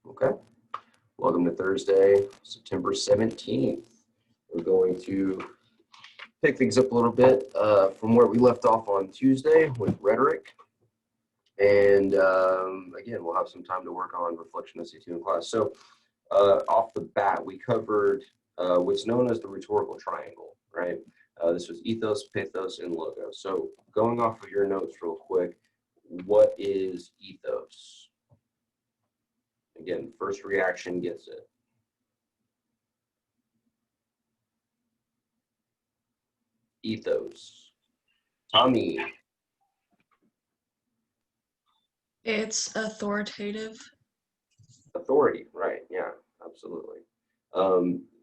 Okay. Welcome to Thursday, September 17th. We're going to pick things up a little bit from where we left off on Tuesday with rhetoric. And again, we'll have some time to work on reflection SAT in class. So off the bat, we covered what's known as the rhetorical triangle, right? This was ethos, pathos, and logos. So going off of your notes real quick, what is ethos? Again, first reaction gets it. Ethos. Tommy. It's authoritative. Authority, right, yeah, absolutely.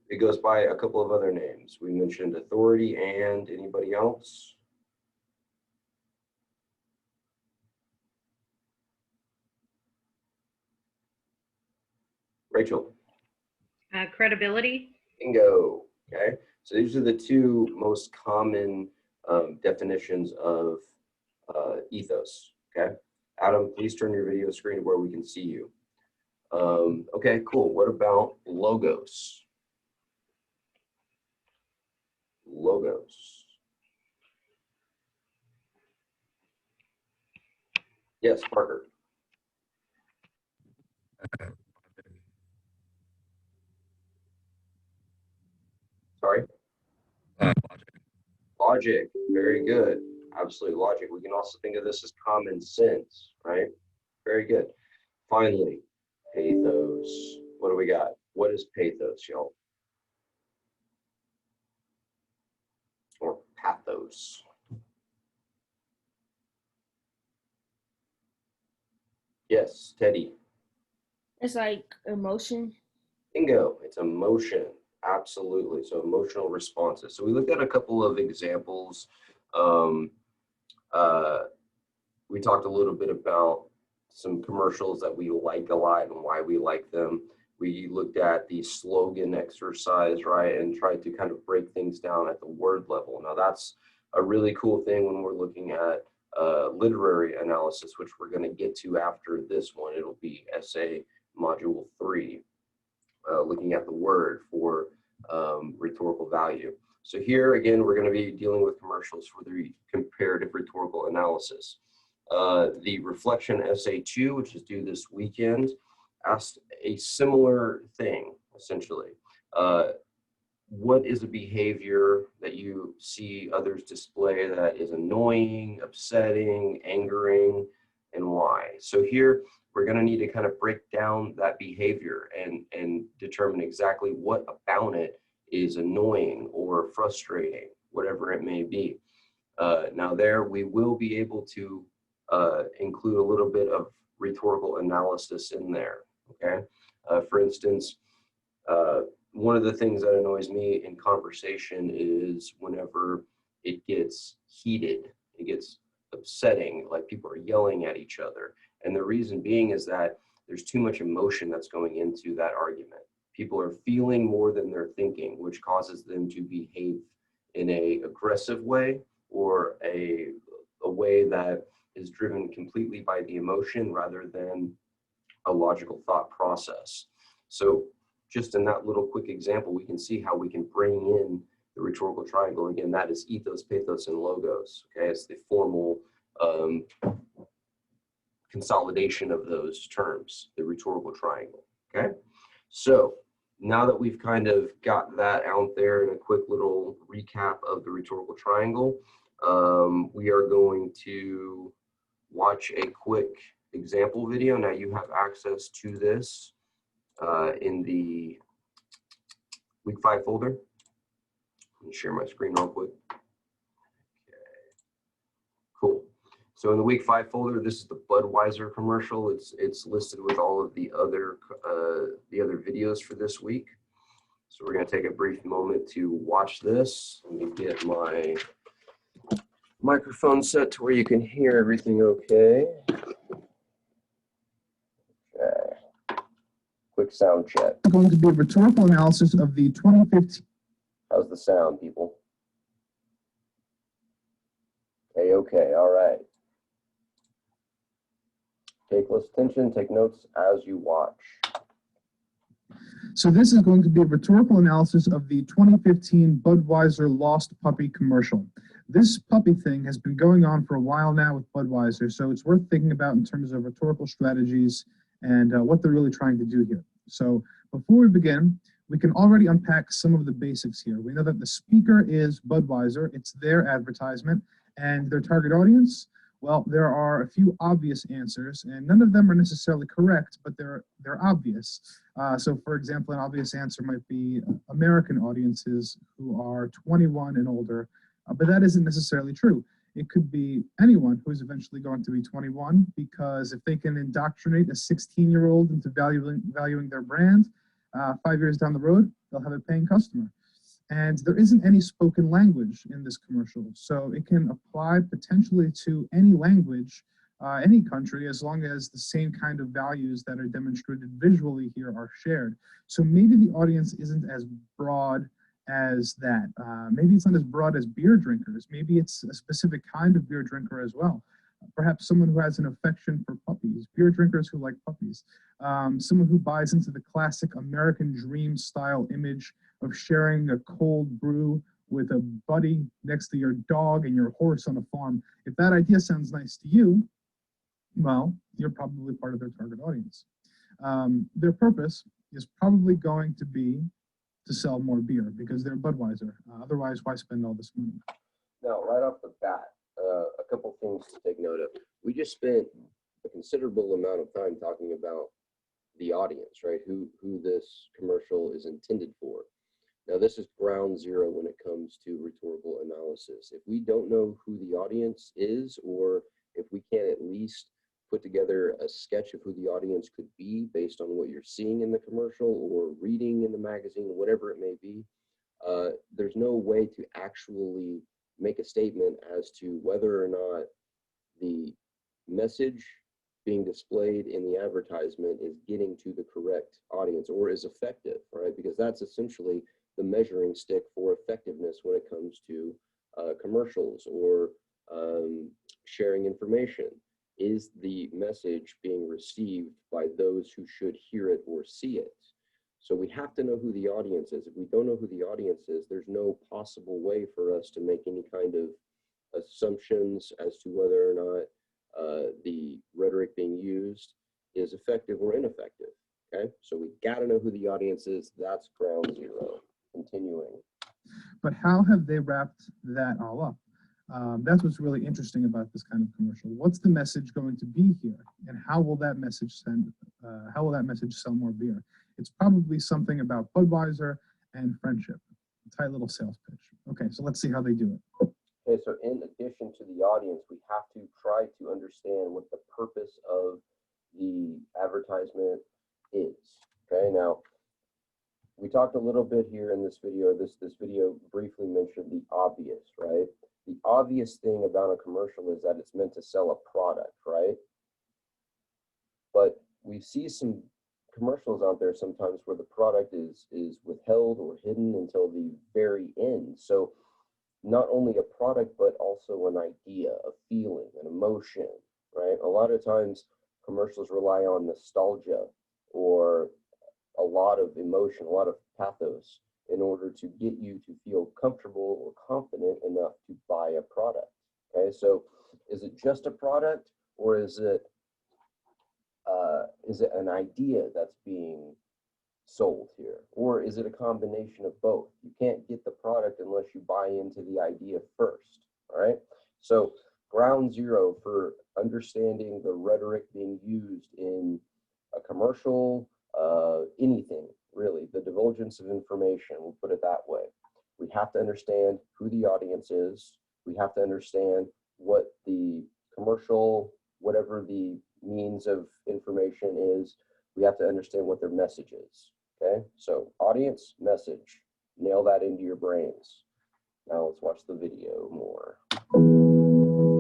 It goes by a couple of other names. We mentioned authority and anybody else? Rachel. Credibility. Bingo. Okay, so these are the two most common definitions of ethos. Okay, Adam, please turn your video screen where we can see you. Okay, cool. What about logos? Logos. Yes, Parker. Sorry? Logic. Very good. Absolutely logic. We can also think of this as common sense, right? Very good. Finally, pathos. What do we got? What is pathos, y'all? Or pathos? Yes, Teddy. It's like emotion. Bingo. It's emotion. Absolutely. So emotional responses. So we looked at a couple of examples. We talked a little bit about some commercials that we like a lot and why we like them. We looked at the slogan exercise, right, and tried to kind of break things down at the word level. Now that's a really cool thing when we're looking at literary analysis, which we're going to get to after this one. It'll be essay module 3, looking at the word for rhetorical value. So here again, we're going to be dealing with commercials for the comparative rhetorical analysis. The reflection essay 2, which is due this weekend, asked a similar thing, essentially. What is a behavior that you see others display that is annoying, upsetting, angering, and why? So here, we're going to need to kind of break down that behavior and determine exactly what about it is annoying or frustrating, whatever it may be. Now there, we will be able to include a little bit of rhetorical analysis in there, okay? For instance, one of the things that annoys me in conversation is whenever it gets heated, it gets upsetting, like people are yelling at each other. And the reason being is that there's too much emotion that's going into that argument. People are feeling more than they're thinking, which causes them to behave in an aggressive way or a way that is driven completely by the emotion rather than a logical thought process. So just in that little quick example, we can see how we can bring in the rhetorical triangle. Again, that is ethos, pathos, and logos. Okay, it's the formal consolidation of those terms, the rhetorical triangle. Okay, so now that we've kind of got that out there in a quick little recap of the rhetorical triangle, we are going to watch a quick example video. Now you have access to this in the week 5 folder. Let me share my screen real quick. Okay. Cool. So in the week 5 folder, this is the Budweiser commercial. It's listed with all of the other videos for this week. So we're going to take a brief moment to watch this. Let me get my microphone set to where you can hear everything okay. Okay. Quick sound check. It's going to be a rhetorical analysis of the 2015. How's the sound, people? Okay, all right. Pay close attention, take notes as you watch. So this is going to be a rhetorical analysis of the 2015 Budweiser Lost Puppy commercial. This puppy thing has been going on for a while now with Budweiser, so it's worth thinking about in terms of rhetorical strategies and what they're really trying to do here. So before we begin, we can already unpack some of the basics here. We know that the speaker is Budweiser, it's their advertisement, and their target audience, well, there are a few obvious answers, and none of them are necessarily correct, but they're obvious. So for example, an obvious answer might be American audiences who are 21 and older, but that isn't necessarily true. It could be anyone who's eventually going to be 21, because if they can indoctrinate a 16-year-old into valuing their brand, 5 years down the road, they'll have a paying customer. And there isn't any spoken language in this commercial, so it can apply potentially to any language, any country, as long as the same kind of values that are demonstrated visually here are shared. So maybe the audience isn't as broad as that. Maybe it's not as broad as beer drinkers. Maybe it's a specific kind of beer drinker as well. Perhaps someone who has an affection for puppies, beer drinkers who like puppies, someone who buys into the classic American dream style image of sharing a cold brew with a buddy next to your dog and your horse on a farm. If that idea sounds nice to you, well, you're probably part of their target audience. Their purpose is probably going to be to sell more beer because they're Budweiser. Otherwise, why spend all this money? Now, right off the bat, a couple things to take note of. We just spent a considerable amount of time talking about the audience, right? Who this commercial is intended for. Now, this is ground zero when it comes to rhetorical analysis. If we don't know who the audience is, or if we can't at least put together a sketch of who the audience could be based on what you're seeing in the commercial or reading in the magazine, whatever it may be, there's no way to actually make a statement as to whether or not the message being displayed in the advertisement is getting to the correct audience or is effective, right? Because that's essentially the measuring stick for effectiveness when it comes to commercials or sharing information. Is the message being received by those who should hear it or see it? So we have to know who the audience is. If we don't know who the audience is, there's no possible way for us to make any kind of assumptions as to whether or not the rhetoric being used is effective or ineffective. Okay, so we got to know who the audience is. That's ground zero. Continuing. But how have they wrapped that all up? That's what's really interesting about this kind of commercial. What's the message going to be here, and how will that message sell more beer? It's probably something about Budweiser and friendship. A tight little sales pitch. Okay, so let's see how they do it. Okay, so in addition to the audience, we have to try to understand what the purpose of the advertisement is. Okay, now we talked a little bit here in this video. This video briefly mentioned the obvious, right? The obvious thing about a commercial is that it's meant to sell a product, right? But we see some commercials out there sometimes where the product is withheld or hidden until the very end. So not only a product, but also an idea, a feeling, an emotion, right? A lot of times commercials rely on nostalgia or a lot of emotion, a lot of pathos in order to get you to feel comfortable or confident enough to buy a product. Okay, so is it just a product, or is it an idea that's being sold here, or is it a combination of both? You can't get the product unless you buy into the idea first. All right, so ground zero for understanding the rhetoric being used in a commercial, anything really, the divulgence of information, we'll put it that way. We have to understand who the audience is. We have to understand what the commercial, whatever the means of information is, we have to understand what their message is. Okay, so audience, message, nail that into your brains. Now let's watch the video more.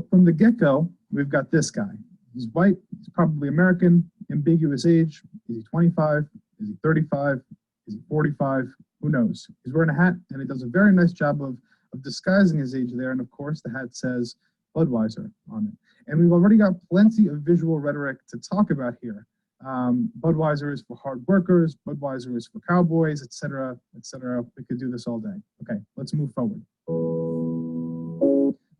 From the get-go, we've got this guy. He's white, he's probably American, ambiguous age. Is he 25? Is he 35? Is he 45? Who knows? He's wearing a hat, and he does a very nice job of disguising his age there. And of course, the hat says Budweiser on it. And we've already got plenty of visual rhetoric to talk about here. Budweiser is for hard workers. Budweiser is for cowboys, etc., etc. We could do this all day. Okay, let's move forward.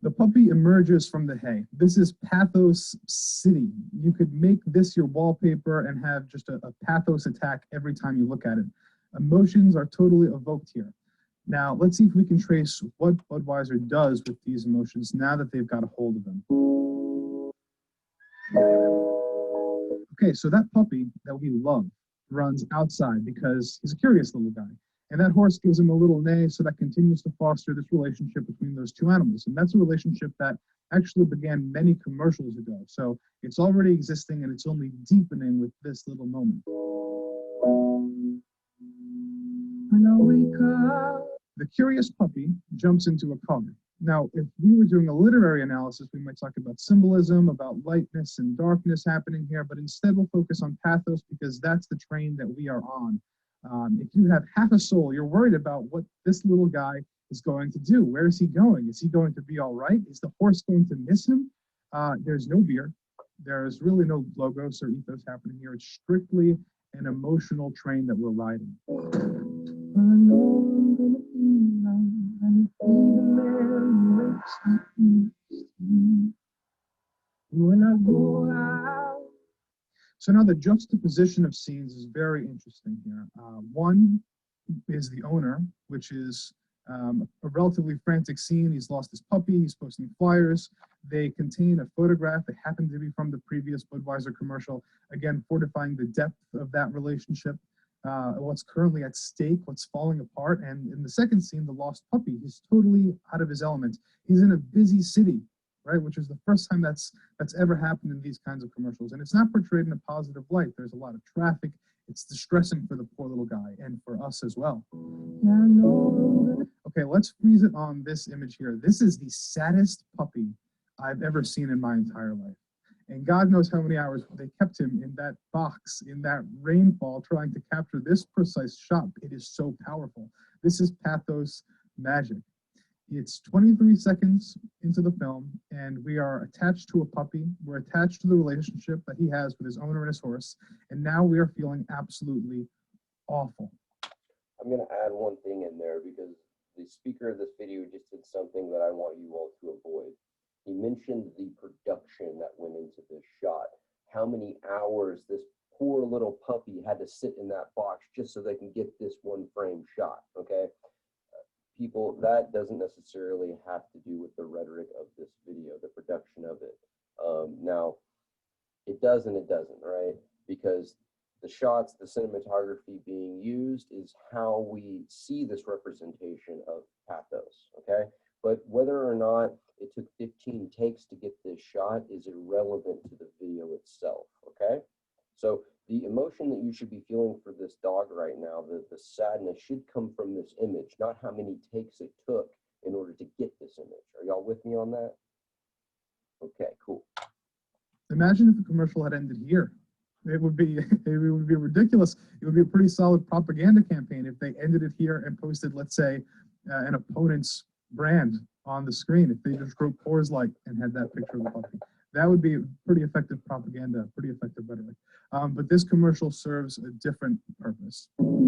The puppy emerges from the hay. This is Pathos City. You could make this your wallpaper and have just a pathos attack every time you look at it. Emotions are totally evoked here. Now, let's see if we can trace what Budweiser does with these emotions now that they've got a hold of them. Okay, so that puppy that we love runs outside because he's a curious little guy. And that horse gives him a little neigh, so that continues to foster this relationship between those two animals. And that's a relationship that actually began many commercials ago. So it's already existing and it's only deepening with this little moment. When I wake up, the curious puppy jumps into a car. Now, if we were doing a literary analysis, we might talk about symbolism, about lightness and darkness happening here, but instead we'll focus on pathos because that's the train that we are on. If you have half a soul, you're worried about what this little guy is going to do. Where is he going? Is he going to be all right? Is the horse going to miss him? There's no beer. There's really no logos or ethos happening here. It's strictly an emotional train that we're riding. When I go out. So now the juxtaposition of scenes is very interesting here. One is the owner, which is a relatively frantic scene. He's lost his puppy, he's posting flyers. They contain a photograph that happened to be from the previous Budweiser commercial, again, fortifying the depth of that relationship, what's currently at stake, what's falling apart. And in the second scene, the lost puppy, he's totally out of his element. He's in a busy city, right? Which is the first time that's ever happened in these kinds of commercials. And it's not portrayed in a positive light. There's a lot of traffic. It's distressing for the poor little guy and for us as well. Okay, let's freeze it on this image here. This is the saddest puppy I've ever seen in my entire life. And God knows how many hours they kept him in that box, in that rainfall, trying to capture this precise shot. It is so powerful. This is pathos magic. It's 23 seconds into the film, and we are attached to a puppy. We're attached to the relationship that he has with his owner and his horse, and now we are feeling absolutely awful. I'm going to add one thing in there because the speaker of this video just did something that I want you all to avoid. He mentioned the production that went into this shot, how many hours this poor little puppy had to sit in that box just so they can get this one frame shot, okay? People, that doesn't necessarily have to do with the rhetoric of this video, the production of it. Now, it does and it doesn't, right? Because the shots, the cinematography being used is how we see this representation of pathos, okay? But whether or not it took 15 takes to get this shot is irrelevant to the video itself, okay? So the emotion that you should be feeling for this dog right now, the sadness, should come from this image, not how many takes it took in order to get this image. Are y'all with me on that? Okay, cool. Imagine if the commercial had ended here. It would be ridiculous. It would be a pretty solid propaganda campaign if they ended it here and posted, let's say, an opponent's brand on the screen. If they just wrote Coors Light and had that picture of the puppy, that would be pretty effective propaganda, pretty effective rhetoric. But this commercial serves a different purpose. Okay,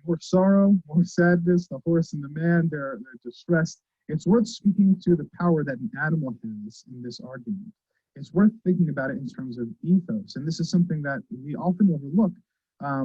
more sorrow, more sadness. The horse and the man, they're distressed. It's worth speaking to the power that an animal has in this argument. It's worth thinking about it in terms of ethos. And this is something that we often overlook,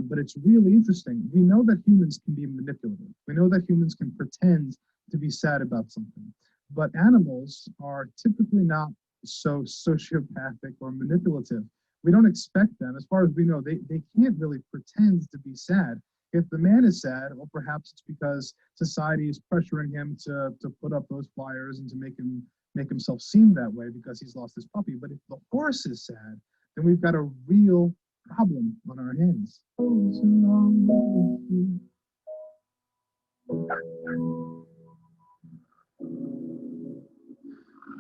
but it's really interesting. We know that humans can be manipulative. We know that humans can pretend to be sad about something. But animals are typically not so sociopathic or manipulative. We don't expect them. As far as we know, they can't really pretend to be sad. If the man is sad, well, perhaps it's because society is pressuring him to put up those flyers and to make himself seem that way because he's lost his puppy. But if the horse is sad, then we've got a real problem on our hands.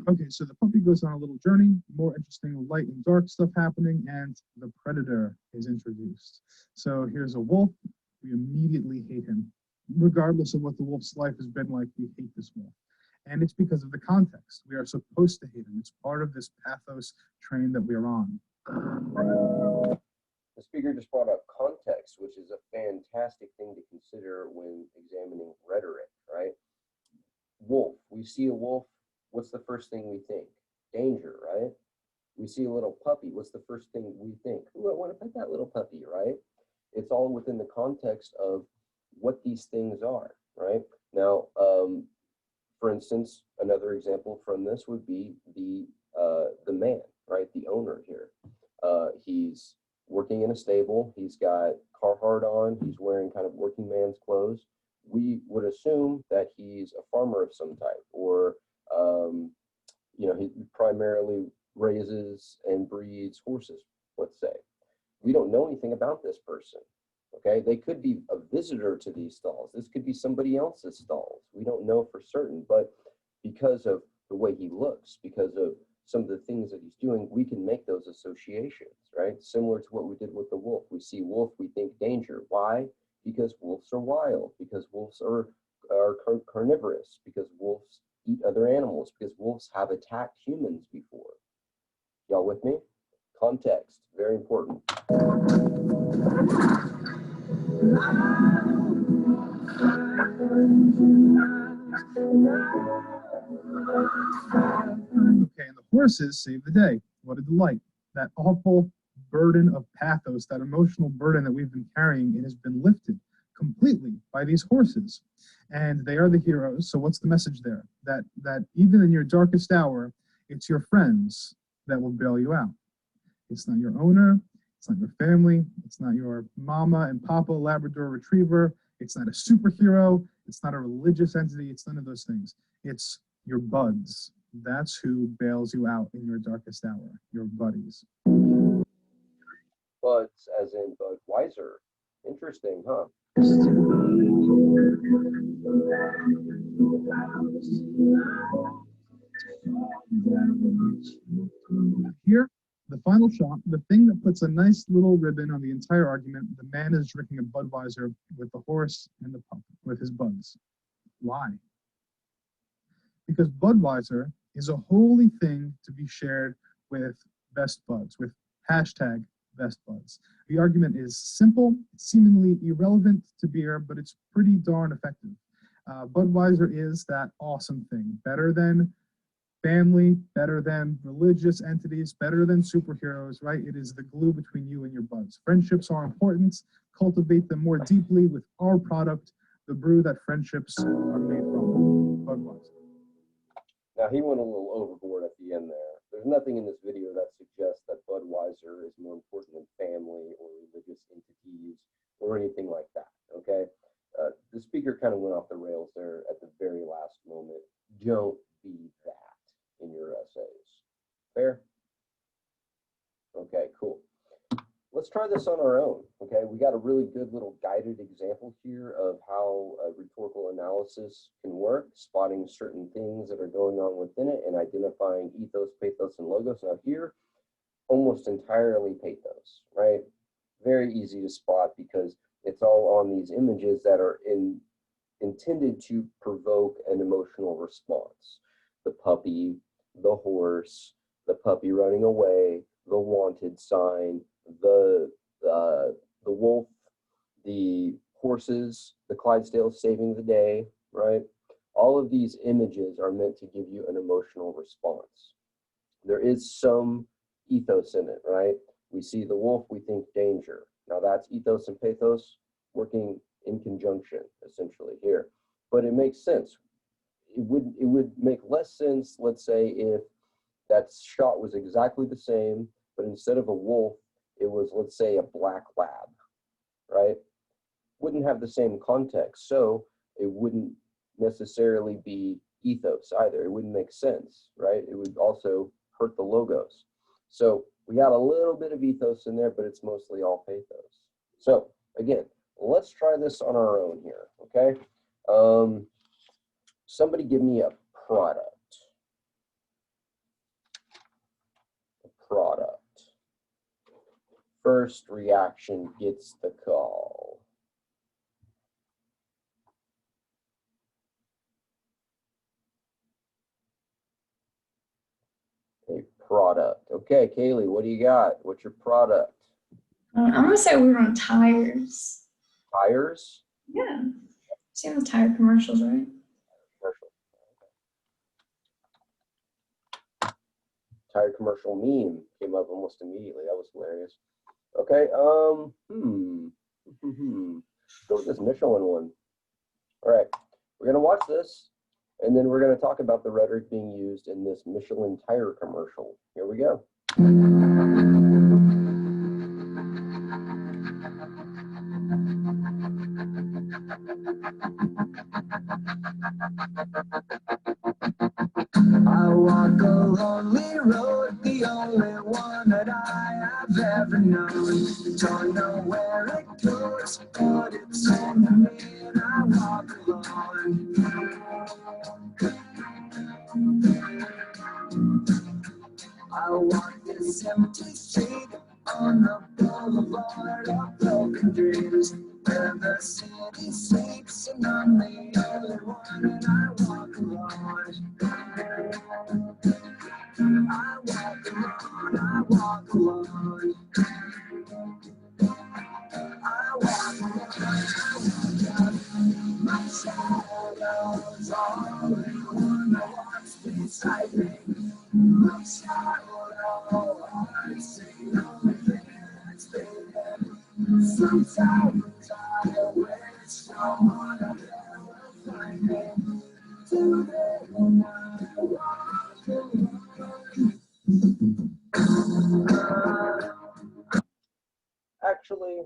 Okay, so the puppy goes on a little journey, more interesting light and dark stuff happening, and the predator is introduced. So here's a wolf. We immediately hate him. Regardless of what the wolf's life has been like, we hate this wolf. And it's because of the context. We are supposed to hate him. It's part of this pathos train that we're on. The speaker just brought up context, which is a fantastic thing to consider when examining rhetoric, right? Wolf. We see a wolf. What's the first thing we think? Danger, right? We see a little puppy. What's the first thing we think? Ooh, I want to pet that little puppy, right? It's all within the context of what these things are, right? Now, for instance, another example from this would be the man, right? The owner here. He's working in a stable. He's got Carhartt on. He's wearing kind of working man's clothes. We would assume that he's a farmer of some type, or he primarily raises and breeds horses, let's say. We don't know anything about this person. Okay, they could be a visitor to these stalls. This could be somebody else's stalls. We don't know for certain, but because of the way he looks, because of some of the things that he's doing, we can make those associations, right? Similar to what we did with the wolf. We see wolf, we think danger. Why? Because wolves are wild, because wolves are carnivorous, because wolves eat other animals, because wolves have attacked humans before. Y'all with me? Context, very important. Okay, and the horses save the day. What a delight. That awful burden of pathos, that emotional burden that we've been carrying, it has been lifted completely by these horses. And they are the heroes. So what's the message there? That even in your darkest hour, it's your friends that will bail you out. It's not your owner. It's not your family. It's not your mama and papa Labrador Retriever. It's not a superhero. It's not a religious entity. It's none of those things. It's your buds. That's who bails you out in your darkest hour, your buddies. Buds, as in Budweiser. Interesting, huh? Here, the final shot, the thing that puts a nice little ribbon on the entire argument, the man is drinking a Budweiser with the horse and the pup, with his buds. Why? Because Budweiser is a holy thing to be shared with best buds, with hashtag best buds. The argument is simple, seemingly irrelevant to beer, but it's pretty darn effective. Budweiser is that awesome thing, better than family, better than religious entities, better than superheroes, right? It is the glue between you and your buds. Friendships are important. Cultivate them more deeply with our product, the brew that friendships are made from, Budweiser. Now, he went a little overboard at the end there. There's nothing in this video that suggests that Budweiser is more important than family or religious entities or anything like that, okay? The speaker kind of went off the rails there at the very last moment. Don't be that in your essays. Fair? Okay, cool. Let's try this on our own, okay? We got a really good little guided example here of how rhetorical analysis can work, spotting certain things that are going on within it and identifying ethos, pathos, and logos. Now here, almost entirely pathos, right? Very easy to spot because it's all on these images that are intended to provoke an emotional response. The puppy, the horse, the puppy running away, the wanted sign, the wolf, the horses, the Clydesdales saving the day, right? All of these images are meant to give you an emotional response. There is some ethos in it, right? We see the wolf, we think danger. Now that's ethos and pathos working in conjunction, essentially here. But it makes sense. It would make less sense, let's say, if that shot was exactly the same, but instead of a wolf, it was, let's say, a black lab, right? Wouldn't have the same context, so it wouldn't necessarily be ethos either. It wouldn't make sense, right? It would also hurt the logos. So we got a little bit of ethos in there, but it's mostly all pathos. So again, let's try this on our own here, okay? Somebody give me a product. First reaction gets the call. Product. Okay, Kaylee, what do you got? What's your product? I'm gonna say we were on tires. Tires? Yeah. Seen the tire commercials, right? Commercial. Tire commercial meme came up almost immediately. That was hilarious. Okay, go with this Michelin one. All right, we're gonna watch this, and then we're gonna talk about the rhetoric being used in this Michelin tire commercial. Here we go. I walk a lonely road, the only one that I have ever known. Don't know where it goes, but it's only me and I walk alone. I walk this empty street on the boulevard of broken dreams, where the city sleeps and I'm the only one and I walk alone. I walk alone, I walk alone. I walk alone, my shadow's alone. I walk beside me, my shadow, I see only things fading. Sometimes I wish someone out there will find me. Today when I walk alone. Actually,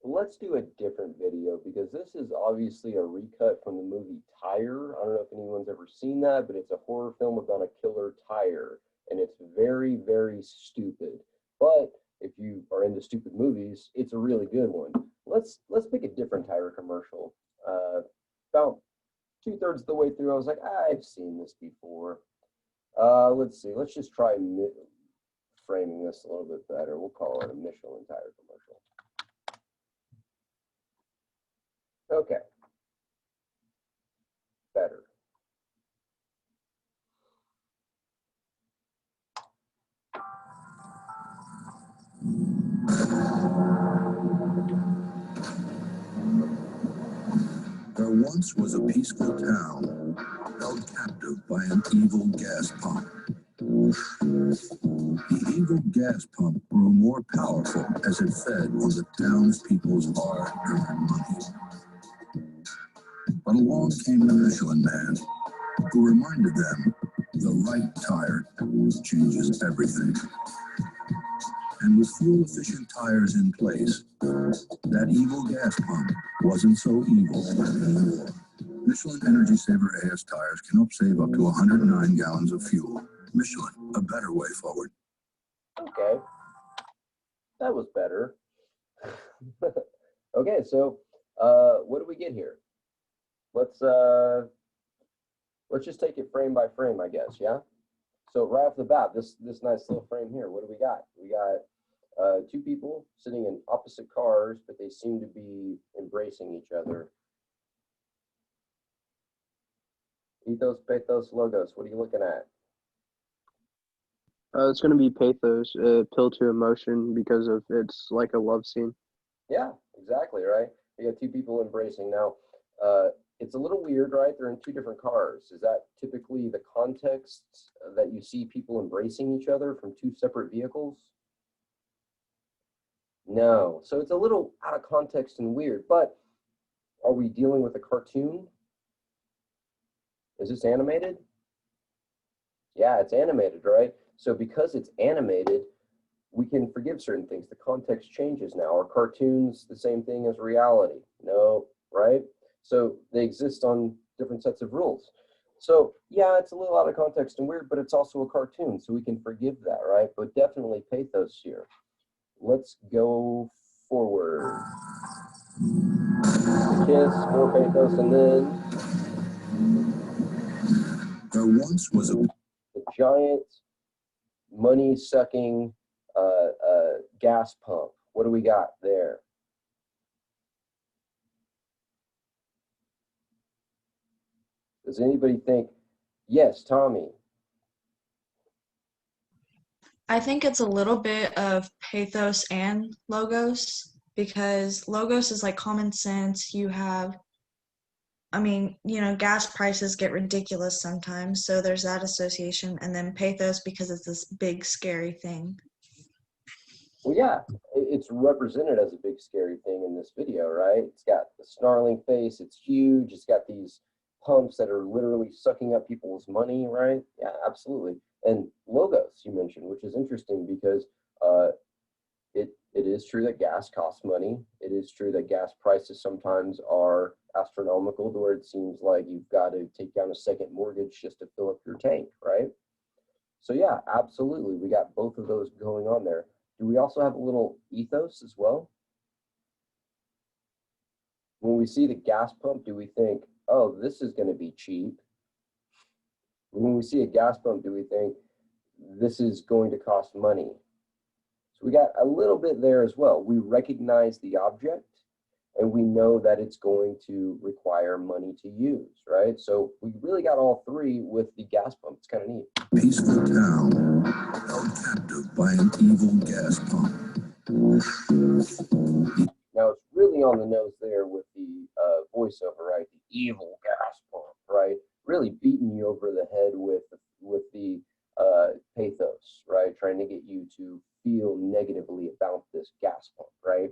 let's do a different video because this is obviously a recut from the movie Tire. I don't know if anyone's ever seen that, but it's a horror film about a killer tire, and it's very, very stupid. But if you are into stupid movies, it's a really good one. Let's pick a different tire commercial. About 2/3 of the way through, I was like, I've seen this before. Let's see. Let's just try framing this a little bit better. We'll call it a Michelin tire commercial. Okay. Better. There once was a peaceful town held captive by an evil gas pump. The evil gas pump grew more powerful as it fed on the townspeople's hard-earned money. But along came the Michelin Man, who reminded them the right tire changes everything. And with fuel-efficient tires in place, that evil gas pump wasn't so evil anymore. Michelin Energy Saver AS tires can help save up to 109 gallons of fuel. Michelin, a better way forward. Okay. That was better. Okay, so what do we get here? Let's just take it frame by frame, I guess, yeah? So right off the bat, this nice little frame here, what do we got? We got two people sitting in opposite cars, but they seem to be embracing each other. Ethos, pathos, logos, what are you looking at? It's going to be pathos, appeal to emotion because of it's like a love scene. Yeah, exactly, right? You got two people embracing. Now, it's a little weird, right? They're in two different cars. Is that typically the context that you see people embracing each other from two separate vehicles? No. So it's a little out of context and weird, but are we dealing with a cartoon? Is this animated? Yeah, it's animated, right? So because it's animated, we can forgive certain things. The context changes now. Are cartoons the same thing as reality? No, right? So they exist on different sets of rules. So yeah, it's a little out of context and weird, but it's also a cartoon, so we can forgive that, right? But definitely pathos here. Let's go forward. Kiss, more pathos, and then There once was a the giant money-sucking gas pump. What do we got there? Does anybody think, yes, Tommy? I think it's a little bit of pathos and logos because logos is like common sense. You have, I mean, gas prices get ridiculous sometimes, so there's that association. And then pathos because it's this big, scary thing. Well, yeah, it's represented as a big scary thing in this video, right? It's got the snarling face, it's huge, it's got these pumps that are literally sucking up people's money, right? Yeah, absolutely. And logos you mentioned, which is interesting because it is true that gas costs money. It is true that gas prices sometimes are astronomical to where it seems like you've got to take down a second mortgage just to fill up your tank, right? So yeah, absolutely. We got both of those going on there. Do we also have a little ethos as well? When we see the gas pump, do we think, oh, this is going to be cheap? When we see a gas pump, do we think this is going to cost money? So we got a little bit there as well. We recognize the object and we know that it's going to require money to use, right? So we really got all three with the gas pump. It's kind of neat. Peaceful town held captive by an evil gas pump. Now it's really on the nose there with the voiceover, right? The evil gas pump, right? Really beating you over the head with the pathos, right? Trying to get you to feel negatively about this gas pump, right?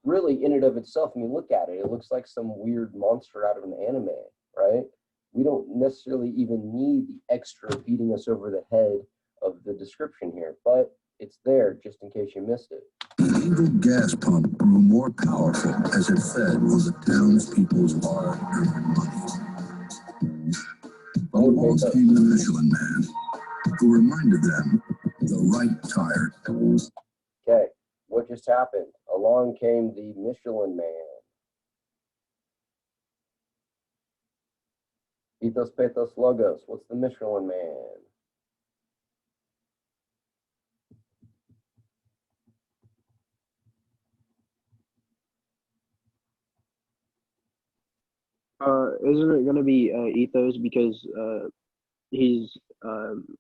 Really, in and of itself, I mean, look at it. It looks like some weird monster out of an anime, right? We don't necessarily even need the extra beating us over the head of the description here, but it's there just in case you missed it. The evil gas pump grew more powerful as it fed on the townspeople's hard-earned money. Along came the Michelin Man, who reminded them the right tire. Okay, what just happened? Along came the Michelin Man. Ethos, pathos, logos. What's the Michelin Man? Isn't it gonna be ethos because he's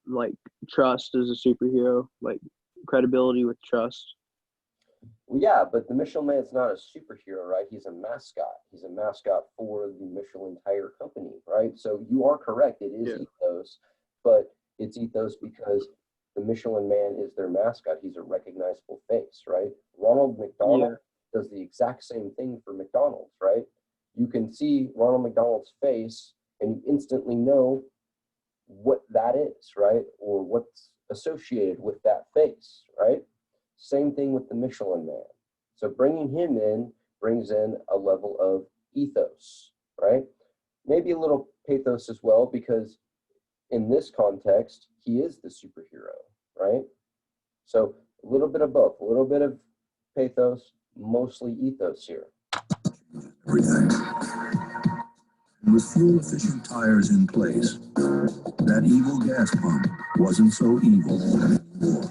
like trust as a superhero, like credibility with trust. Well, yeah, but the Michelin Man's not a superhero, right? He's a mascot. He's a mascot for the Michelin Tire Company, right? So you are correct. It is ethos, but it's ethos because the Michelin Man is their mascot. He's a recognizable face, right? Ronald McDonald does the exact same thing for McDonald's, right? You can see Ronald McDonald's face and you instantly know what that is, right? Or what's associated with that face, right? Same thing with the Michelin Man. So bringing him in brings in a level of ethos, right? Maybe a little pathos as well, because in this context, he is the superhero, right? So a little bit of both, a little bit of pathos, mostly ethos here. Everything. And with fuel-efficient tires in place, that evil gas pump wasn't so evil anymore.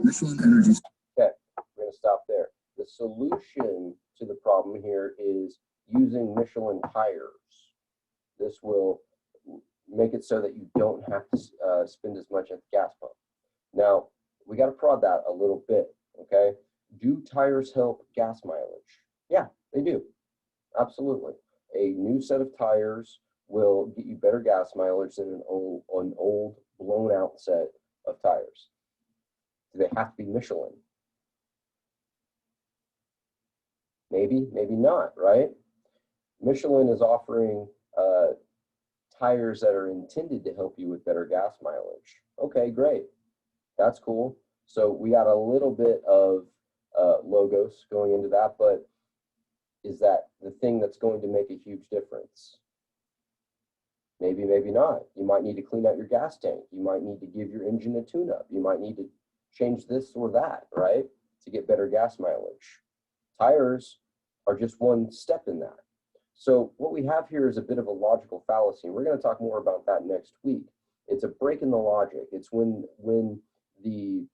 Michelin Energy. Okay, we're going to stop there. The solution to the problem here is using Michelin tires. This will make it so that you don't have to spend as much at the gas pump. Now, we got to prod that a little bit, okay? Do tires help gas mileage? Yeah, they do. Absolutely. A new set of tires will get you better gas mileage than an old blown out set of tires. Do they have to be Michelin? Maybe, maybe not, right? Michelin is offering tires that are intended to help you with better gas mileage. Okay, great. That's cool. So we got a little bit of logos going into that, but is that the thing that's going to make a huge difference? Maybe, maybe not. You might need to clean out your gas tank. You might need to give your engine a tune-up. You might need to change this or that, right, to get better gas mileage. Tires are just one step in that. So what we have here is a bit of a logical fallacy. We're going to talk more about that next week. It's a break in the logic. It's when the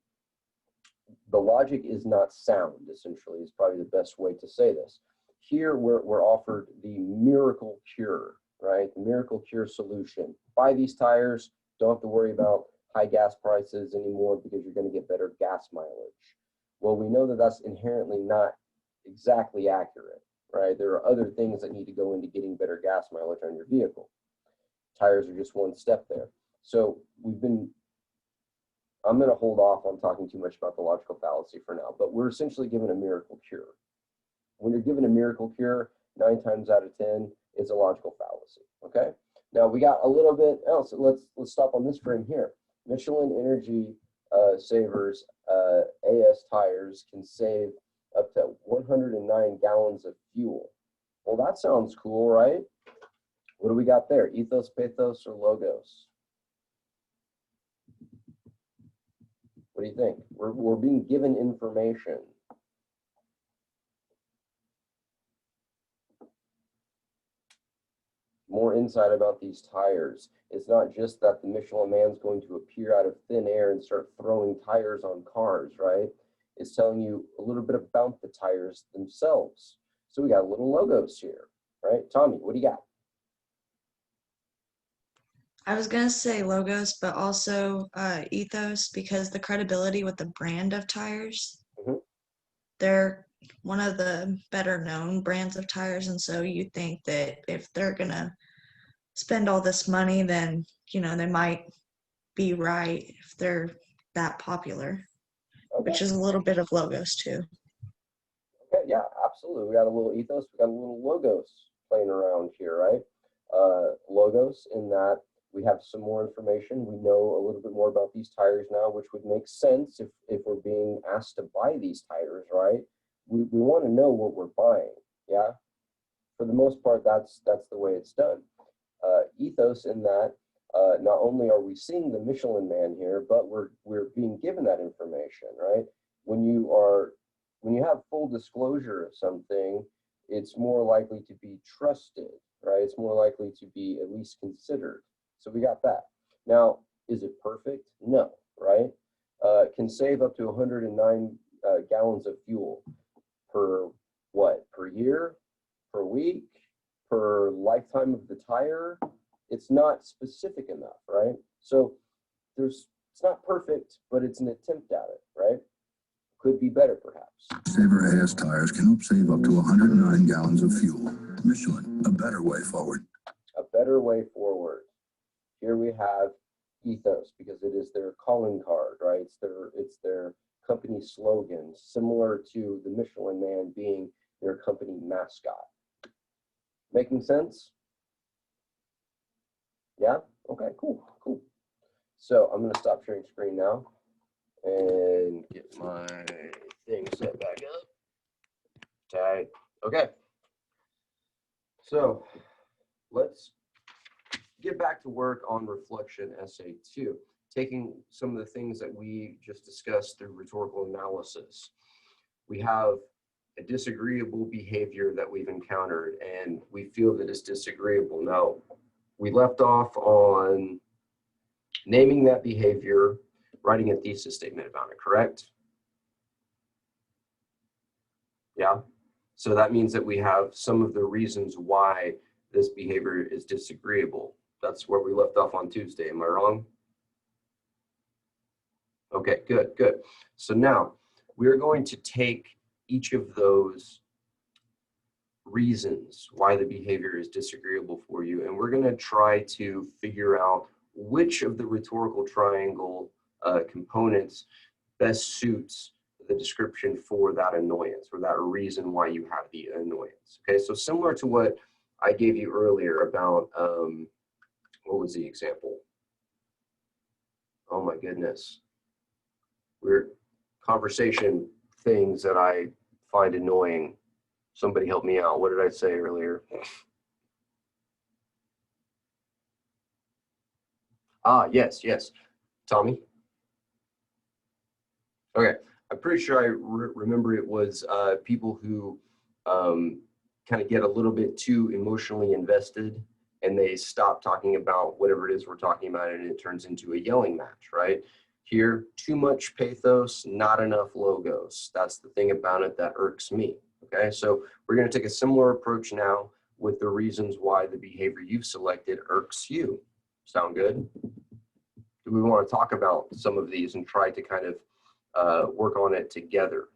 logic is not sound, essentially, is probably the best way to say this. Here we're offered the miracle cure, right? The miracle cure solution. Buy these tires, don't have to worry about high gas prices anymore because you're going to get better gas mileage. Well, we know that that's inherently not exactly accurate, right? There are other things that need to go into getting better gas mileage on your vehicle. Tires are just one step there. So I'm going to hold off on talking too much about the logical fallacy for now, but we're essentially given a miracle cure. When you're given a miracle cure, 9 times out of 10, it's a logical fallacy, okay? Now we got a little bit else. Let's stop on this frame here. Michelin Energy Savers AS tires can save up to 109 gallons of fuel. Well, that sounds cool, right? What do we got there? Ethos, pathos, or logos? What do you think? We're being given information. More insight about these tires. It's not just that the Michelin man's going to appear out of thin air and start throwing tires on cars, right? It's telling you a little bit about the tires themselves. So we got little logos here, right? Tommy, what do you got? I was going to say logos, but also ethos, because the credibility with the brand of tires, they're one of the better known brands of tires. And so you think that if they're going to spend all this money, then, you know, they might be right if they're that popular, which is a little bit of logos too. Okay, yeah, absolutely. We got a little ethos, we got a little logos playing around here, right? Logos in that we have some more information. We know a little bit more about these tires now, which would make sense if we're being asked to buy these tires, right? We want to know what we're buying, yeah? For the most part, that's the way it's done. Ethos in that not only are we seeing the Michelin man here, but we're being given that information, right? When you have full disclosure of something, it's more likely to be trusted, right? It's more likely to be at least considered. So we got that. Now, is it perfect? No, right? Can save up to 109 gallons of fuel per what? Per year? Per week? Per lifetime of the tire? It's not specific enough, right? So it's not perfect, but it's an attempt at it, right? Could be better, perhaps. Saver AS tires can help save up to 109 gallons of fuel. Michelin, a better way forward. A better way forward. Here we have ethos, because it is their calling card, right? It's their company slogan, similar to the Michelin man being their company mascot. Making sense? Yeah? Okay, cool. So I'm going to stop sharing screen now and get my thing set back up. Tag. Okay. So let's get back to work on reflection essay 2, taking some of the things that we just discussed through rhetorical analysis. We have a disagreeable behavior that we've encountered, and we feel that it's disagreeable. Now, we left off on naming that behavior, writing a thesis statement about it, correct? Yeah. So that means that we have some of the reasons why this behavior is disagreeable. That's where we left off on Tuesday. Am I wrong? Okay, good. So now we're going to take each of those reasons why the behavior is disagreeable for you, and we're going to try to figure out which of the rhetorical triangle components best suits the description for that annoyance, or that reason why you have the annoyance. Okay, so similar to what I gave you earlier about, what was the example? Oh my goodness. Weird conversation things that I find annoying. Somebody help me out. What did I say earlier? Yes. Tommy? Okay, I'm pretty sure I remember it was people who kind of get a little bit too emotionally invested, and they stop talking about whatever it is we're talking about, and it turns into a yelling match, right? Here, too much pathos, not enough logos. That's the thing about it that irks me, okay? So we're gonna take a similar approach now with the reasons why the behavior you've selected irks you. Sound good? Do we want to talk about some of these and try to kind of work on it together?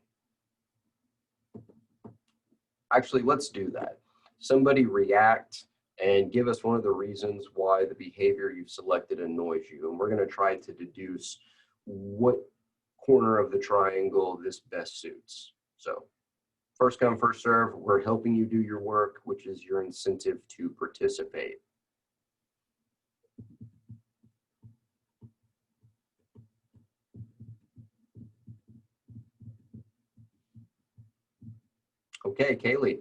Actually, let's do that. Somebody react and give us one of the reasons why the behavior you've selected annoys you. And we're going to try to deduce what corner of the triangle this best suits. So first come, first serve, we're helping you do your work, which is your incentive to participate. Okay, Kaylee.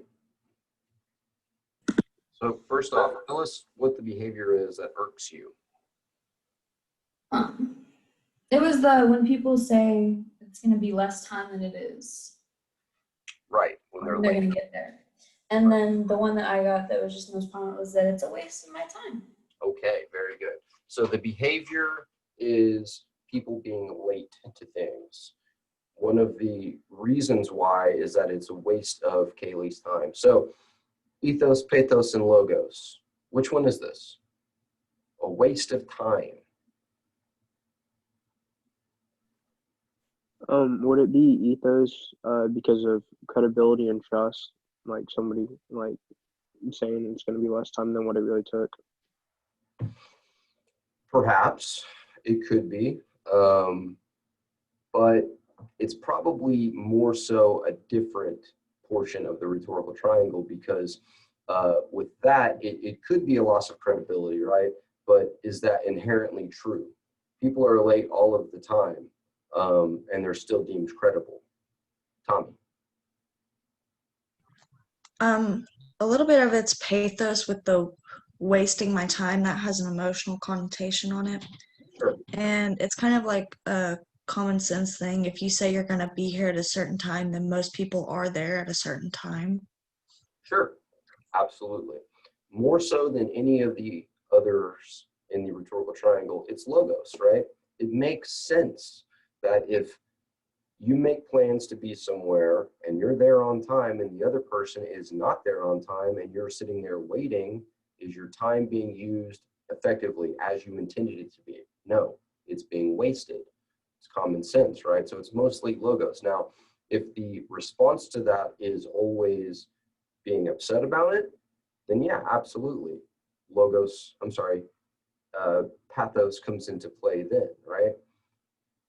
So first off, tell us what the behavior is that irks you. It was when people say it's going to be less time than it is. Right, when they're They're late. going to get there. And then the one that I got that was just most prominent was that it's a waste of my time. Okay, very good. So the behavior is people being late to things. One of the reasons why is that it's a waste of Kaylee's time. So ethos, pathos, and logos. Which one is this? A waste of time. Would it be ethos because of credibility and trust? Like somebody like saying it's going to be less time than what it really took. Perhaps it could be, but it's probably more so a different portion of the rhetorical triangle because with that, it could be a loss of credibility, right? But is that inherently true? People are late all of the time, and they're still deemed credible. Tommy. A little bit of it's pathos with the wasting my time that has an emotional connotation on it. Sure. And it's kind of like a common sense thing. If you say you're going to be here at a certain time, then most people are there at a certain time. Sure, absolutely. More so than any of the others in the rhetorical triangle, it's logos, right? It makes sense that if you make plans to be somewhere and you're there on time and the other person is not there on time and you're sitting there waiting, is your time being used effectively as you intended it to be? No, it's being wasted. It's common sense, right? So it's mostly logos. Now, if the response to that is always being upset about it, then yeah, absolutely. Pathos comes into play then, right?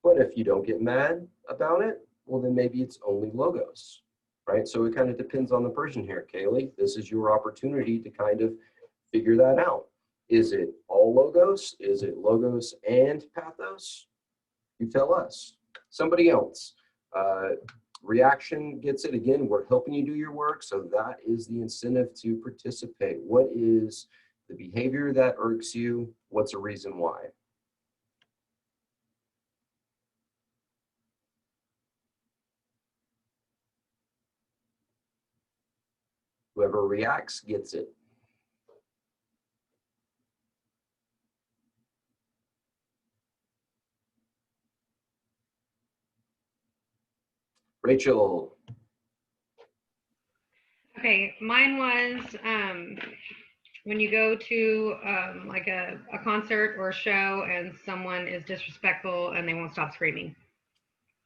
But if you don't get mad about it, well, then maybe it's only logos, right? So it kind of depends on the person here, Kaylee. This is your opportunity to kind of figure that out. Is it all logos? Is it logos and pathos? You tell us. Somebody else. Reaction gets it. Again, we're helping you do your work, so that is the incentive to participate. What is the behavior that irks you? What's a reason why? Whoever reacts gets it. Rachel. Okay, mine was when you go to like a concert or a show and someone is disrespectful and they won't stop screaming.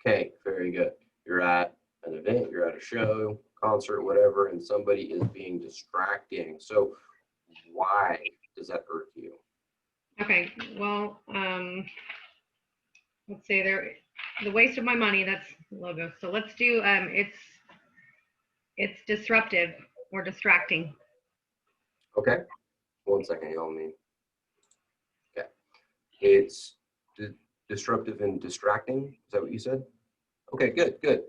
Okay, very good. You're at an event, you're at a show, concert, whatever, and somebody is being distracting. So why does that irk you? Okay, well, let's say the waste of my money, that's logo. So let's do it's disruptive or distracting. Okay, 1 second, y'all. Okay, it's disruptive and distracting. Is that what you said? Okay, good, good.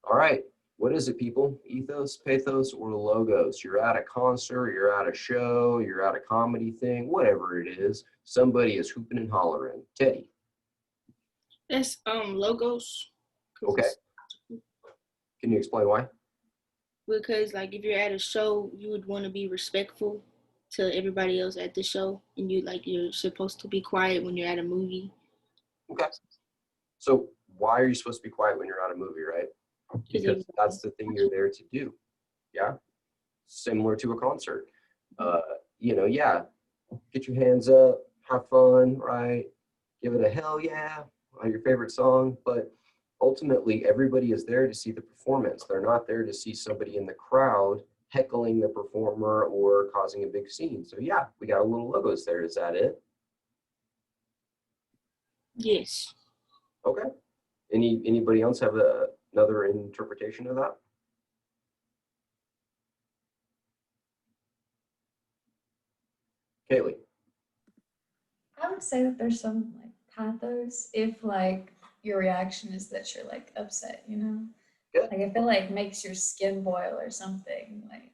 All right, what is it, people? Ethos, pathos, or logos? You're at a concert, you're at a show, you're at a comedy thing, whatever it is. Somebody is hooping and hollering. Teddy. That's logos. Okay. Can you explain why? Because like if you're at a show, you would want to be respectful to everybody else at the show, and you're supposed to be quiet when you're at a movie. Okay. So why are you supposed to be quiet when you're at a movie, right? Because that's the thing you're there to do. Yeah. Similar to a concert. Yeah, get your hands up, have fun, right? give it a hell yeah on your favorite song, but ultimately everybody is there to see the performance. They're not there to see somebody in the crowd heckling the performer or causing a big scene. So yeah, we got a little logos there. Is that it? Yes. Okay. Anybody else have another interpretation of that? Kaylee. I would say that there's some like pathos if like your reaction is that you're like upset, you know? Good. Like I feel like makes your skin boil or something. Like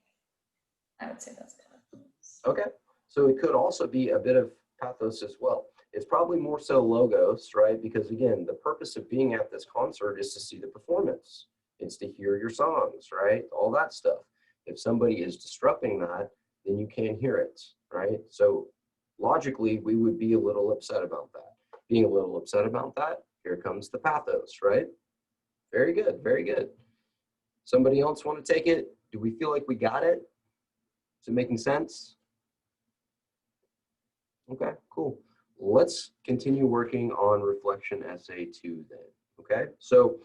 I would say that's pathos. Okay. So it could also be a bit of pathos as well. It's probably more so logos, right? Because again, the purpose of being at this concert is to see the performance. It's to hear your songs, right? All that stuff. If somebody is disrupting that, then you can't hear it, right? So logically, we would be a little upset about that. Being a little upset about that, here comes the pathos, right? Very good, very good. Somebody else want to take it? Do we feel like we got it? Is it making sense? Okay, cool. Let's continue working on reflection essay 2 then. Okay, so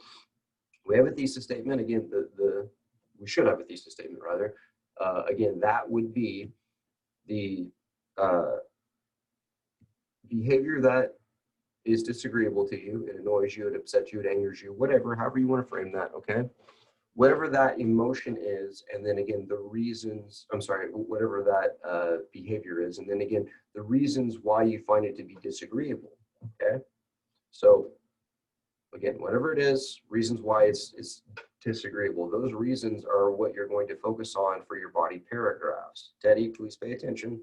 we have a thesis statement. Again, we should have a thesis statement rather. Again, that would be the behavior that is disagreeable to you. It annoys you, it upsets you, it angers you, whatever, however you want to frame that, okay? Whatever that emotion is, and then again, the reasons, I'm sorry, whatever that behavior is, and then again, the reasons why you find it to be disagreeable, okay? So again, whatever it is, reasons why it's disagreeable, those reasons are what you're going to focus on for your body paragraphs. Teddy, please pay attention.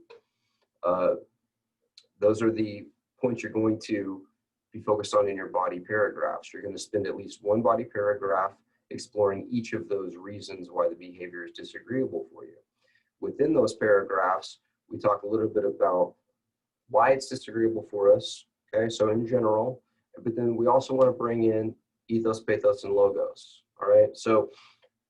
Those are the points you're going to be focused on in your body paragraphs. You're going to spend at least one body paragraph exploring each of those reasons why the behavior is disagreeable for you. Within those paragraphs, we talk a little bit about why it's disagreeable for us, okay, so in general, but then we also want to bring in ethos, pathos, and logos, all right? So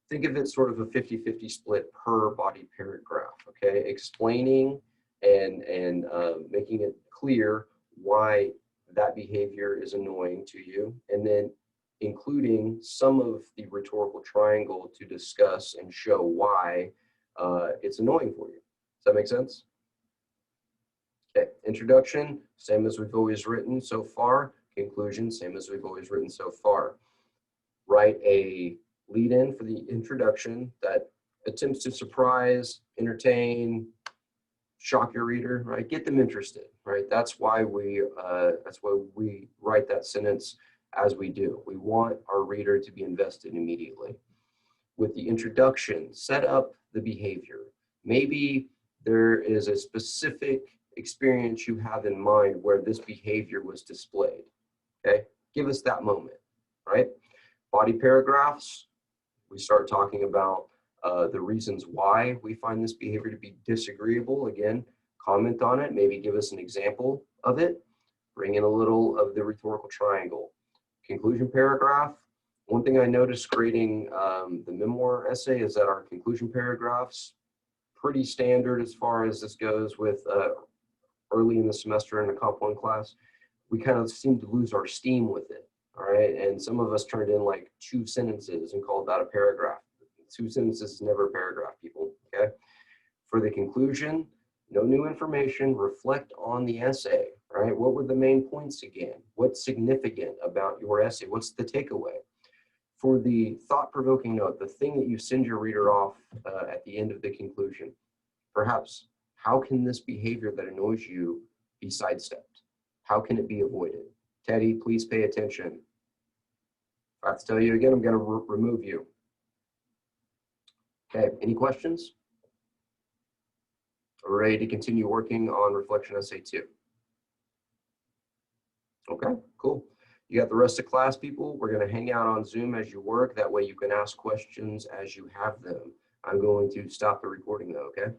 think of it sort of a 50-50 split per body paragraph, okay? Explaining and making it clear why that behavior is annoying to you, and then including some of the rhetorical triangle to discuss and show why it's annoying for you. Does that make sense? Okay, introduction, same as we've always written so far. Conclusion, same as we've always written so far. Write a lead-in for the introduction that attempts to surprise, entertain, shock your reader, right? Get them interested, right? That's why we write that sentence as we do. We want our reader to be invested immediately. With the introduction, set up the behavior. Maybe there is a specific experience you have in mind where this behavior was displayed, okay? Give us that moment, right? Body paragraphs, we start talking about the reasons why we find this behavior to be disagreeable. Again, comment on it, maybe give us an example of it, bring in a little of the rhetorical triangle. Conclusion paragraph, one thing I noticed grading the memoir essay is that our conclusion paragraphs, pretty standard as far as this goes with early in the semester in a Comp 1 class. We kind of seem to lose our steam with it, all right? And some of us turned in like 2 sentences and called that a paragraph. 2 sentences is never a paragraph, people, okay? For the conclusion, no new information, reflect on the essay, right? What were the main points again? What's significant about your essay? What's the takeaway? For the thought-provoking note, the thing that you send your reader off at the end of the conclusion, perhaps, how can this behavior that annoys you be sidestepped? How can it be avoided? Teddy, please pay attention. If I have to tell you again, I'm going to remove you. Okay, any questions? Are we ready to continue working on reflection essay 2? Okay, cool. You got the rest of class, people. We're going to hang out on Zoom as you work. That way you can ask questions as you have them. I'm going to stop the recording though, okay?